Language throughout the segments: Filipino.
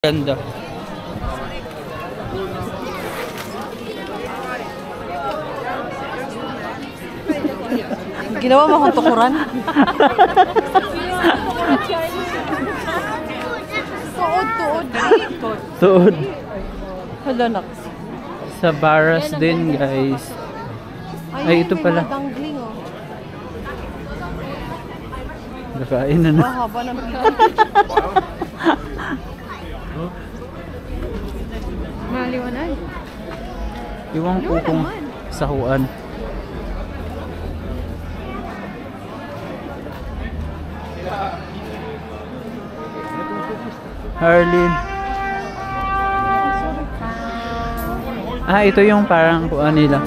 Ganda. Ginawa mo akong tukuran? Tuod. Hala nak. Sa Baras din guys. Ay, ito pala. Dangling oh. Nakain na na. Haba na maliwanag. Iwang ko kung sahuan. Harlin. Ah, ito yung parang kuan nila.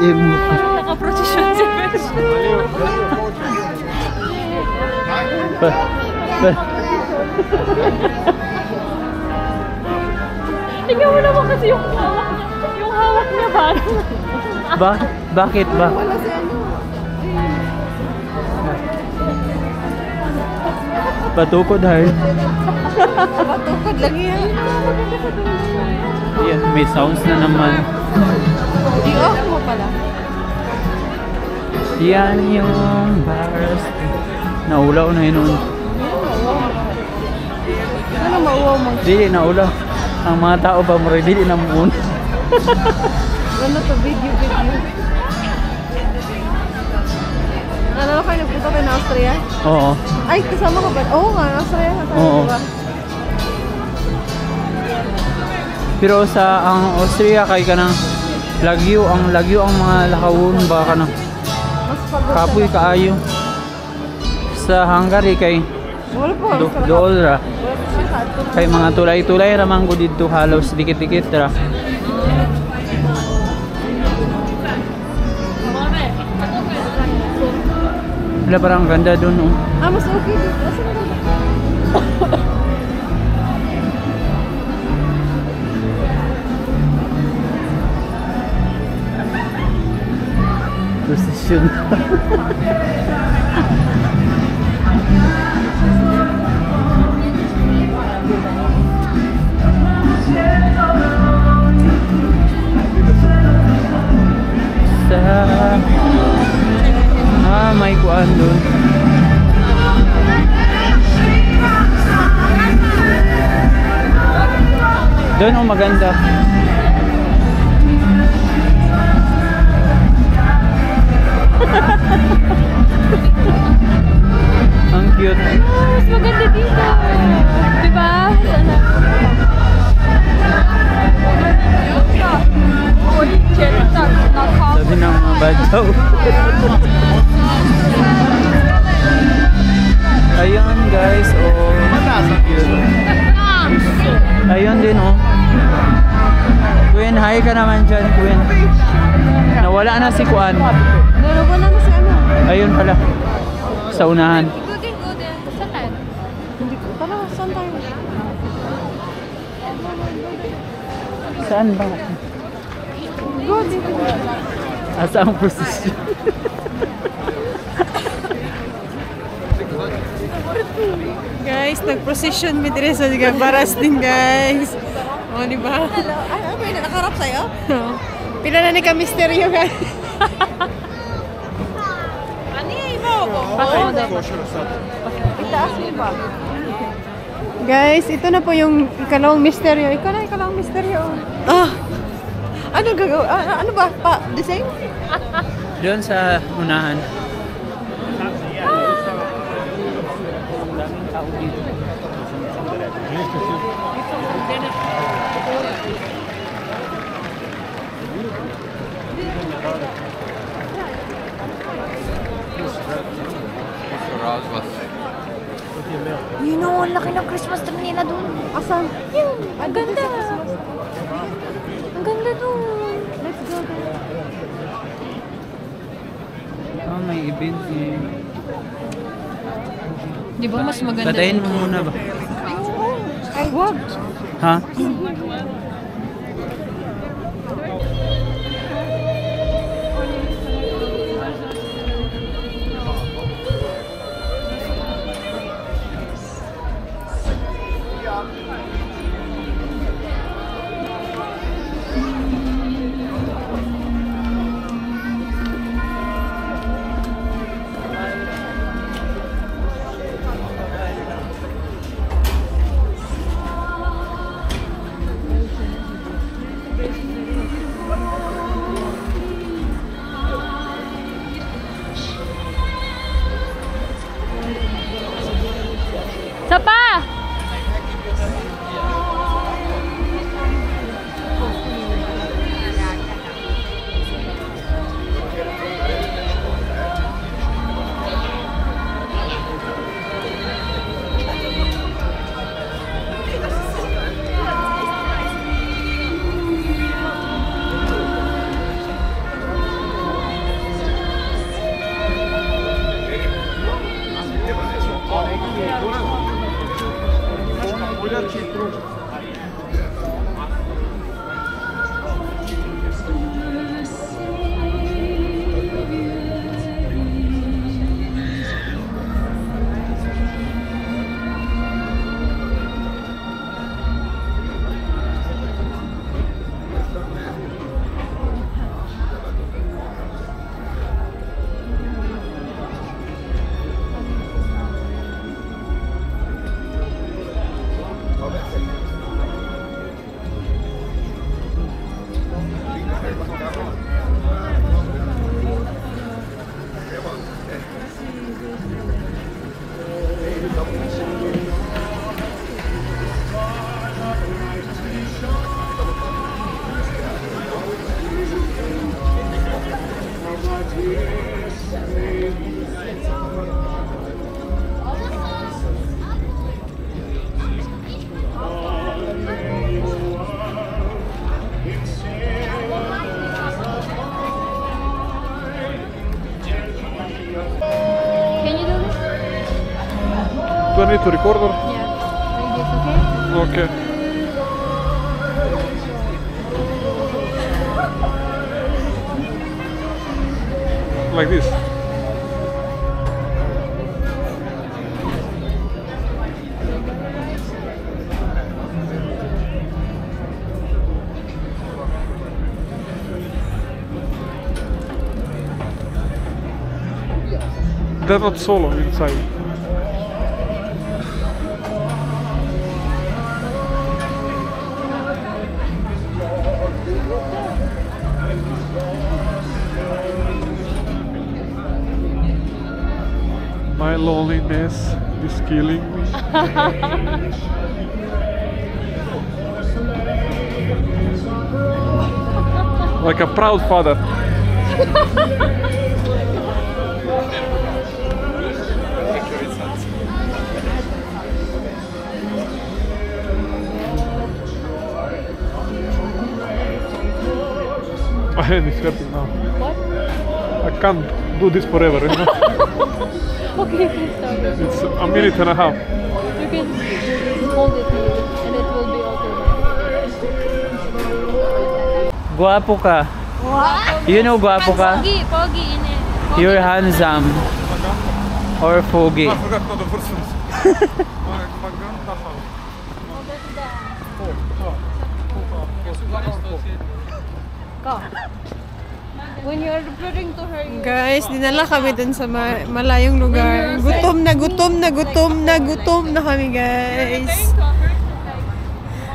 Naka-procession si Besh. Tingnan mo naman kasi yung hawak niya ba? Bakit ba? Patukod Harl. Patukod lang yan. Ayan, may sounds na naman. I-off mo pala. Yan yung Baras. Naulaw na yun. Ano mauwaw mo? Dili naulaw. Ang mga tao ba mo rin, dili na muun. Ano to? Video. Ano kayo nagpunta kayo na Austria? Oo. Ay, kasama ka ba? Oo nga, Austria. Oo. Diba? Pero sa ang Austria kay kanang lagyo ang mga lakawon ba kanang Mas pagod kapoy kaayo. Sa Hungary kay wala po. dool ra. Kay mga tulay-tulay ra man gud didto halos dikit-dikit ra. Wala parang ganda doon oh. Ah, mas okay dito. Asan na ba? Precision. May kuan doon. Doon ang maganda. Ang cute. Mas maganda dito. Diba? Sana. Sabi ng mga badyaw. Ayun guys, oh. Ayun din oh. Queen, hi ka naman dyan, Queen. Nawala na si Kuan. Nawala na si ano? Ayun pala. Sa unahan. Go din. Saan? Hindi ko. Tara, saan tayo? Saan ba? Go din. Asa ang prosesyon? Guys, nag-procession mi dire sa Baras din, guys. O, di ba? Ano ba yun? Nakarap sa'yo? Pila na ni ka misteryo, guys. Ano yung iba ko? Itaas mo ba? Guys, ito na po yung ikalawang misteryo. Ikalawang misteryo. Ah! Ano gagawin? Ano ba? The same? Doon sa unahan. You know, ang laki ng Christmas tree nila doon. Asan? Yun! Ang ganda! Ang ganda doon! Let's go there. Oh, may event eh. Di ba mas maganda? Patayin mo muna ba? Ay, wag! Ha? Can you do this? Do I need to record or? Yeah. Like this, okay? Okay. Like this. They're not solo inside. My loneliness is killing me. Like a proud father. My hand is hurting now. What? I can't do this forever, you know? Okay, please stop it. It's a minute and a half. You can hold it here and it will be okay. Guwapo ka. What? You know guwapo ka? Pogi in it. You're handsome. Or foggy. I forgot the persons. When you're referring to her, guys, dinala kami dun sa malayong lugar. Gutom na kami, guys.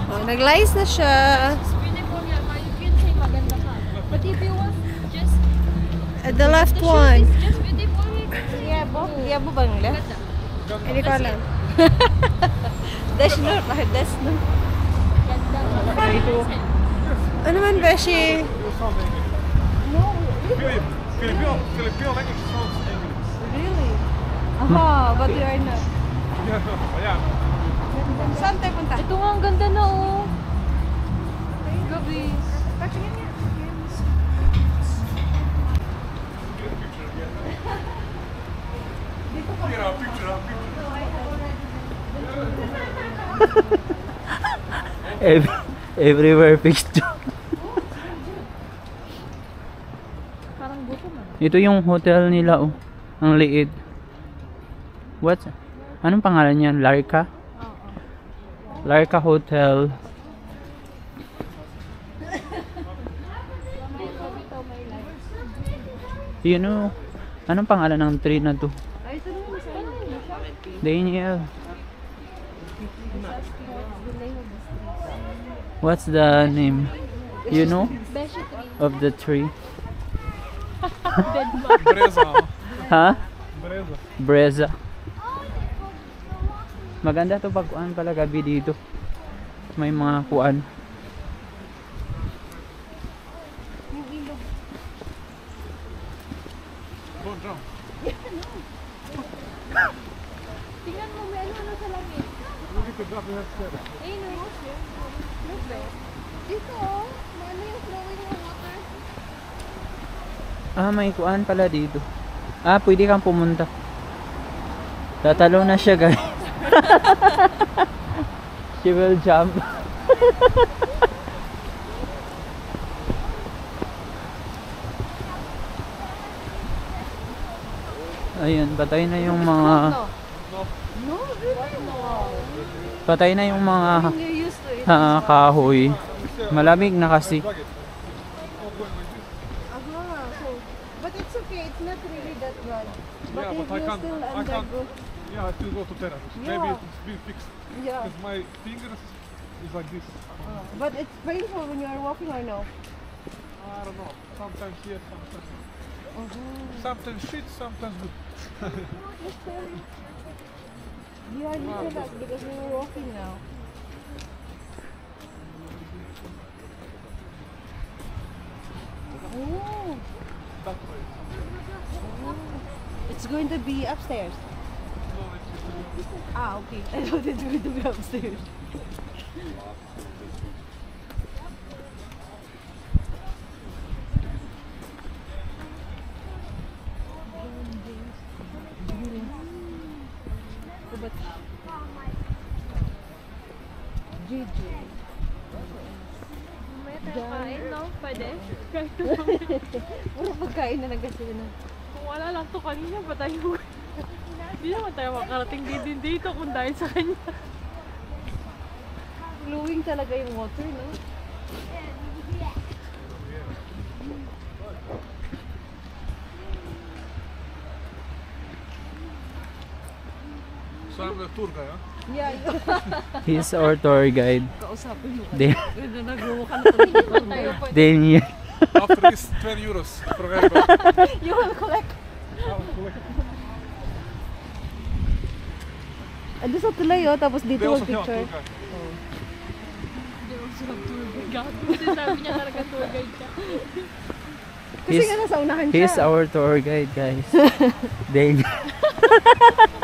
Oh, nag-lice na siya. But if you want just The left one. just beautiful, Iya po bang left? Hindi ko alam. Dash no. Ano man, Beshi? Filipino language sounds English. Really? Aha, but you are not. Yeah. Saan tayo punta? ito nga ang ganda na oh. Gabi. Everywhere picture. Parang gutom ah. Ito yung hotel nila, oh. Ang liit. What? Anong pangalan niyan? Larka? Larka Hotel. You know, anong pangalan ng tree na to? Daniel. What's the name? You know? Beshi tree. Of the tree? Breza. Ha? Breza. Breza. Maganda to pag kuan pala gabi dito. May mga kuan. Don't jump. Tingnan mo, may ano sa langit. Look at the drop in that stairs. Eh, no. Look there. Dito oh. May ano yung flowing ng water. Ah, may kuan pala dito. Ah, pwede kang pumunta. Tatalo na siya, guys. She will jump. Ayun, patay na yung mga No, really no. patay na yung mga You're used to it. kahoy. Malamig na kasi. Drag it. Aha, so, but it's okay. It's not really that bad. But Yeah, if but I you can't. still I can't. undergo, Yeah, I still go to terrace. Yeah. Maybe it's being fixed. yeah. Because my fingers is like this. But it's painful when you are walking or no? I don't know. Sometimes yes, sometimes no. Sometimes shit, sometimes good. Yeah, you said that because we were walking now. Oh, That way. it's going to be upstairs. Ah, okay. I thought it's going to be upstairs. But GG. May kain, no? Pwede? Puro pagkain na lang kasi na. Kung wala lang to kanina, pa tayo. Hindi naman tayo makarating din dito kung dahil sa kanya. Flowing talaga yung water, no? So I'm the tour guy, huh? Yeah, He's our tour guide. kausapin mo. Dan- Ganda nagawa ka na tayo. Daniel. After this, 20 euros. Forget about it. You will collect. I'll collect. Ando sa tulay, oh, tapos They dito also yung have picture. tour guy. Gago. Kasi sabi niya talaga tour guide siya. Kasi He's, nga nasa unahan siya. he's our tour guide, guys. Daniel.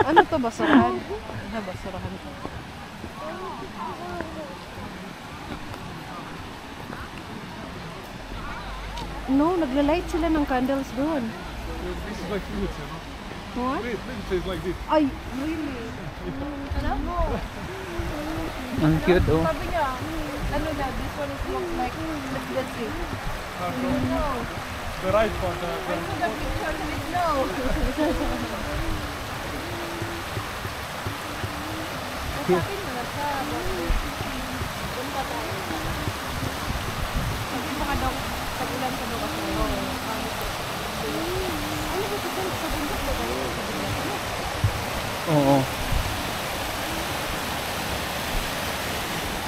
Ano to, basurahan? Ano, basurahan to. No, nagla-light sila ng candles doon. This is like fruits, you know. What? Wait, it is like this. Ay, really? Ang cute, oh. Sabi niya, ano na, this one is looks like, let's see. No. The right one. The picture is no. Usapin mo na siya. Doon pa tayo. Sabi mga daw, pag-ulan ka daw kasi. Ano ba ito? Sa bundok ba tayo? Oo.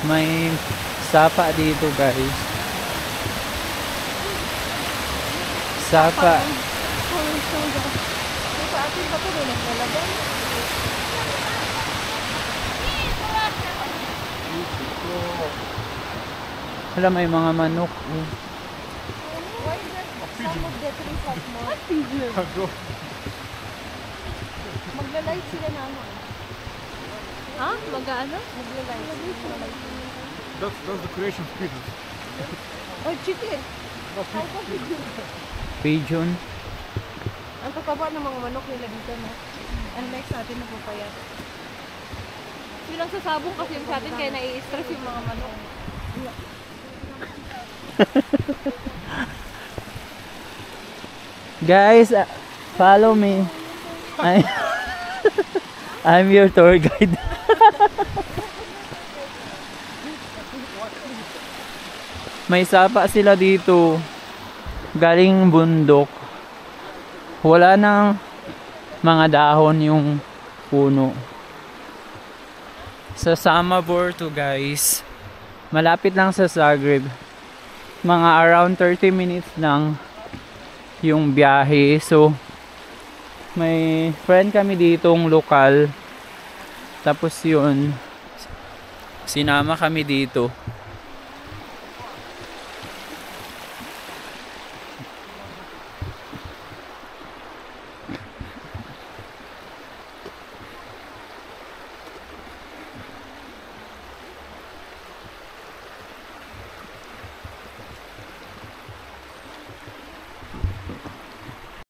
May sapa dito, guys. Sapa. Sa atin ba ito? Naglalagay? Alam, may mga manok. Oh. Why is that some of the trees have more? Go. Magla-light sila na ano? Ha? Mag-ano? Magla-light. That's the creation of pigeons. Oh, chicken! Pigeon. Ang kakaba ng mga manok nila dito, no? Unlike sa atin na papayat. Yun ang sasabong kasi yung sa atin kaya nai-stress yung mga manok. Guys, follow me. I'm your tour guide. May sapa sila dito. Galing bundok. Wala nang mga dahon yung puno. Sa Samobor to, guys. Malapit lang sa Zagreb. Mga around 30 minutes lang yung biyahe. So may friend kami ditong lokal. Tapos yun, sinama kami dito.